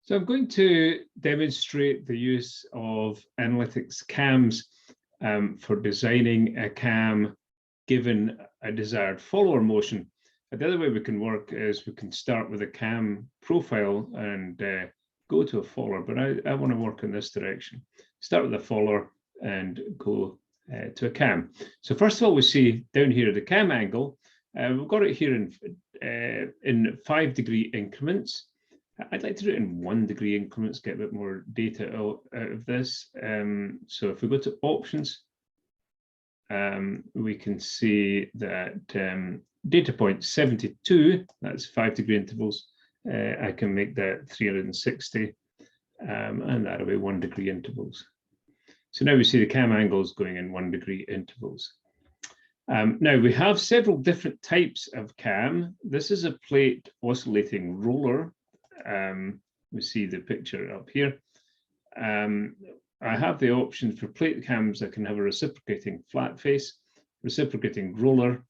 So I'm going to demonstrate the use of Analytix Cams for designing a cam given a desired follower motion. The other way we can work is we can start with a cam profile and go to a follower, but I want to work in this direction. Start with a follower and go to a cam. So first of all, we see down here the cam angle. We've got it here in 5-degree increments. I'd like to do it in 1-degree increments, get a bit more data out of this. So if we go to options, we can see that data point 72, that's 5-degree intervals. I can make that 360, and that'll be 1-degree intervals. So now we see the cam angles going in 1-degree intervals. Now we have several different types of cam. This is a plate oscillating roller. We see the picture up here. I have the option for plate cams. I can have a reciprocating flat face, reciprocating roller,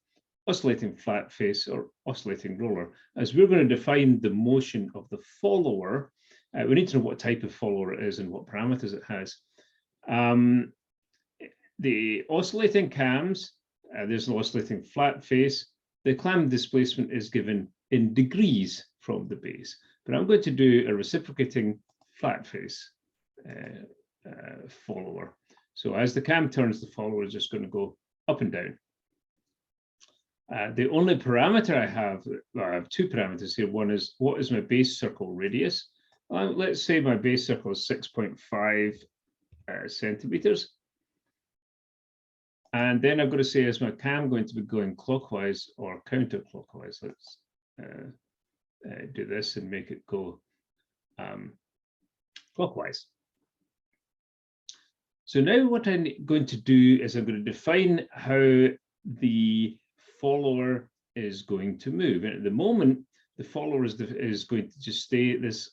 oscillating flat face, or oscillating roller. As we're going to define the motion of the follower, we need to know what type of follower it is and what parameters it has. The oscillating cams, there's an oscillating flat face. The cam displacement is given in degrees from the base. But I'm going to do a reciprocating flat face follower. So as the cam turns, the follower is just going to go up and down. The only parameter I have two parameters here. One is what is my base circle radius? Let's say my base circle is 6.5 centimeters. And then I've got to say, is my cam going to be going clockwise or counterclockwise? Let's do this and make it go clockwise. So now what I'm going to do is I'm going to define how the follower is going to move. And at the moment, the follower is going to just stay this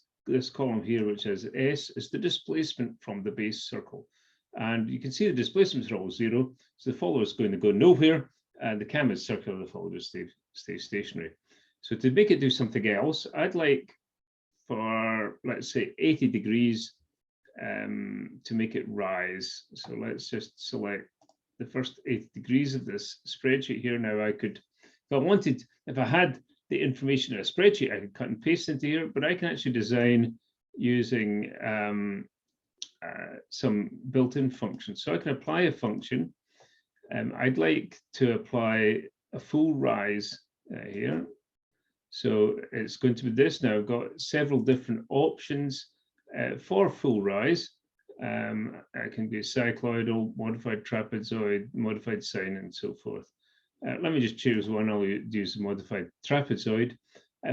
column here, which has S, is the displacement from the base circle. And you can see the displacements are all 0. So the follower is going to go nowhere. And the cam is circular, the follower just stay stationary. So to make it do something else, I'd like for, let's say, 80 degrees to make it rise. So let's just select the first 80 degrees of this spreadsheet here. Now I could, if I had the information in a spreadsheet, I could cut and paste into here, but I can actually design using some built-in functions. So I can apply a function. I'd like to apply a full rise here. So it's going to be this. Now I've got several different options for full rise. I can do cycloidal, modified trapezoid, modified sine, and so forth. Let me just choose one. I'll use modified trapezoid.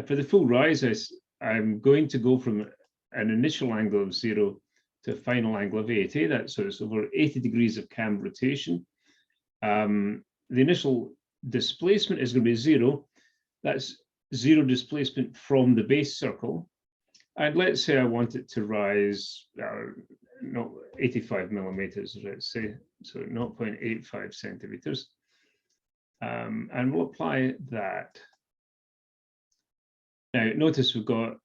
For the full rise, I'm going to go from an initial angle of 0 to a final angle of 80. So it's over 80 degrees of cam rotation. The initial displacement is going to be 0. That's 0 displacement from the base circle. And let's say I want it to rise 85 millimeters, let's say, so 0.85 centimeters. And we'll apply that. Now, notice we've got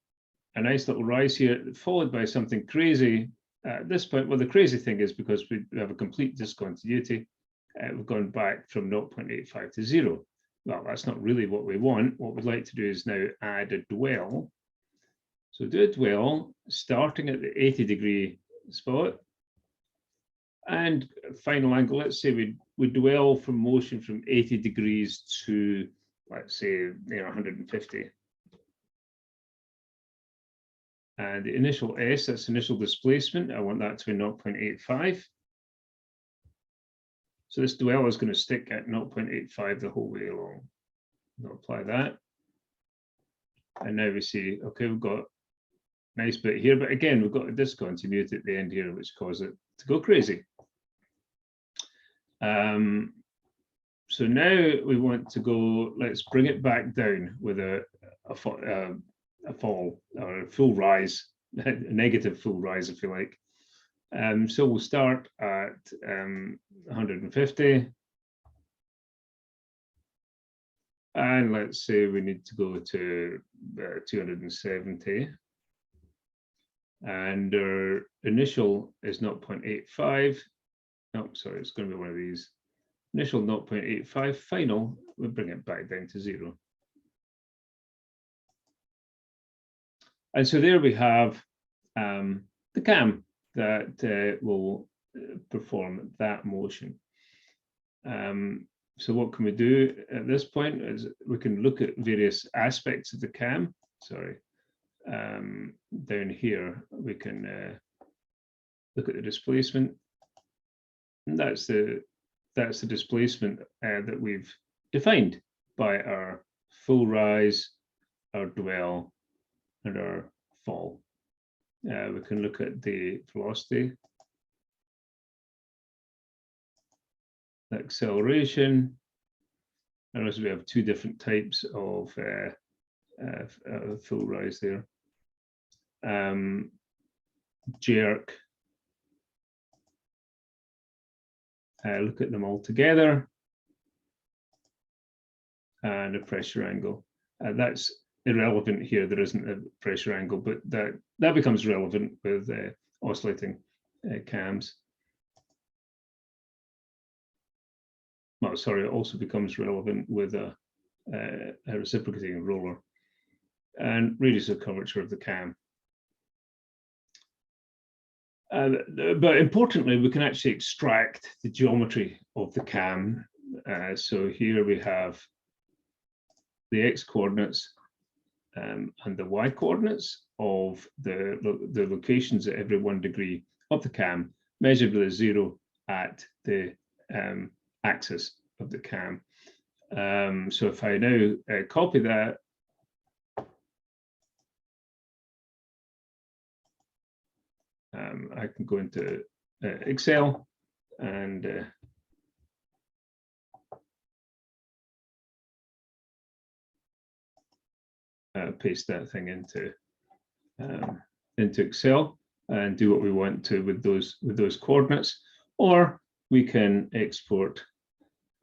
a nice little rise here, followed by something crazy at this point. Well, the crazy thing is because we have a complete discontinuity, we've gone back from 0.85 to 0. Well, that's not really what we want. What we'd like to do is now add a dwell. So do a dwell starting at the 80-degree spot and final angle. Let's say we dwell from motion from 80 degrees to, let's say, 150. And the initial S, that's initial displacement. I want that to be 0.85. So this dwell is going to stick at 0.85 the whole way along. I'll apply that. And now we see, okay, we've got a nice bit here, but again, we've got a discontinuity at the end here, which causes it to go crazy. So now we want to go, let's bring it back down with a fall or a full rise, a negative full rise, if you like. So we'll start at 150. And let's say we need to go to 270. and our initial is 0.85. Oh, sorry, it's going to be one of these. Initial 0.85, final, we'll bring it back down to 0. And so there we have the cam that will perform that motion. So what can we do at this point is we can look at various aspects of the cam. Sorry, down here we can look at the displacement. And that's the displacement that we've defined by our full rise, our dwell, and our fall. We can look at the velocity, the acceleration, and also we have two different types of full rise there. Jerk. Look at them all together, and a pressure angle. That's irrelevant here. There isn't a pressure angle, but that becomes relevant with oscillating cams. Well, sorry, it also becomes relevant with a reciprocating roller, and radius of curvature of the cam. But importantly, we can actually extract the geometry of the cam. So here we have the x coordinates and the y coordinates of the locations at every 1 degree of the cam, measured with a 0 at the axis of the cam. So if I now copy that, I can go into Excel and paste that thing into Excel and do what we want to with those coordinates, or we can export.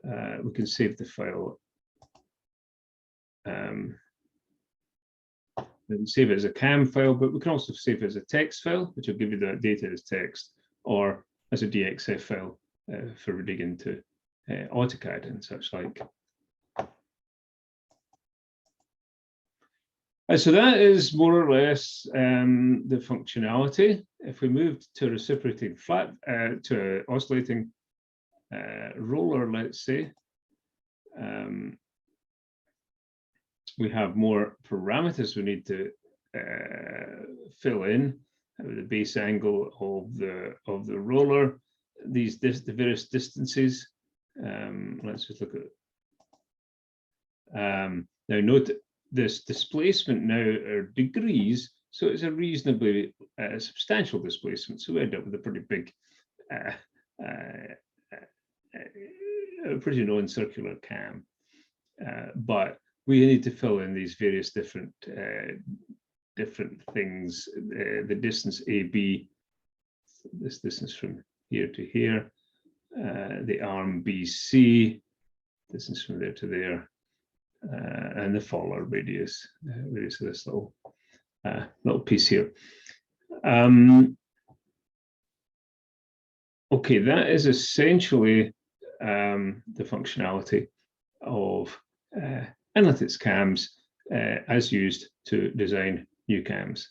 We can save the file. We can save it as a CAM file, but we can also save it as a text file, which will give you that data as text, or as a DXF file for reading into AutoCAD and such like. So that is more or less the functionality. If we moved to reciprocating flat, to oscillating roller, let's say, we have more parameters we need to fill in with the base angle of the roller, the various distances. Let's just look at now. Note this displacement now are degrees, so it's a reasonably substantial displacement. So we end up with a pretty big, pretty non-circular cam, but we need to fill in these various different things. The distance AB, this distance from here to here, the arm BC, distance from there to there, and the faller radius of this little piece here. Okay, that is essentially the functionality of Analytix Cams as used to design new cams.